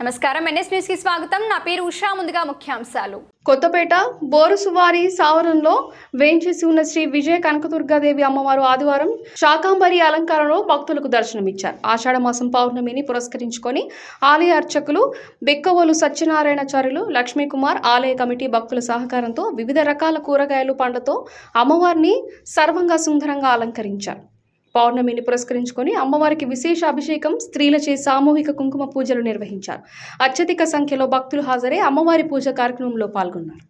నమస్కారం, NS news కి స్వాగతం. నా పేరు ఉషా. ముందుగా ముఖ్యాంశాలు. కొత్తపేట బోరుసువారి సావరంలో వేంచేసి ఉన్న శ్రీ విజయ కనకదుర్గాదేవి అమ్మవారు ఆదివారం శాకాంబరి అలంకారంలో భక్తులకు దర్శనమిచ్చారు. ఆషాఢ మాసం పౌర్ణమిని పురస్కరించుకొని ఆలయ అర్చకులు బెక్కవోలు సత్యనారాయణాచార్యులు, లక్ష్మీకుమార్, ఆలయ కమిటీ భక్తుల సహకారంతో వివిధ రకాల కూరగాయలు, పండ్లతో అమ్మవారిని సర్వంగా సుందరంగా అలంకరించారు. పౌర్ణమిని పురస్కరించుకొని అమ్మవారికి విశేష అభిషేకం, స్త్రీలచే సామూహిక కుంకుమ పూజలు నిర్వహించారు. అత్యధిక సంఖ్యలో భక్తులు హాజరై అమ్మవారి పూజ కార్యక్రమంలో పాల్గొన్నారు.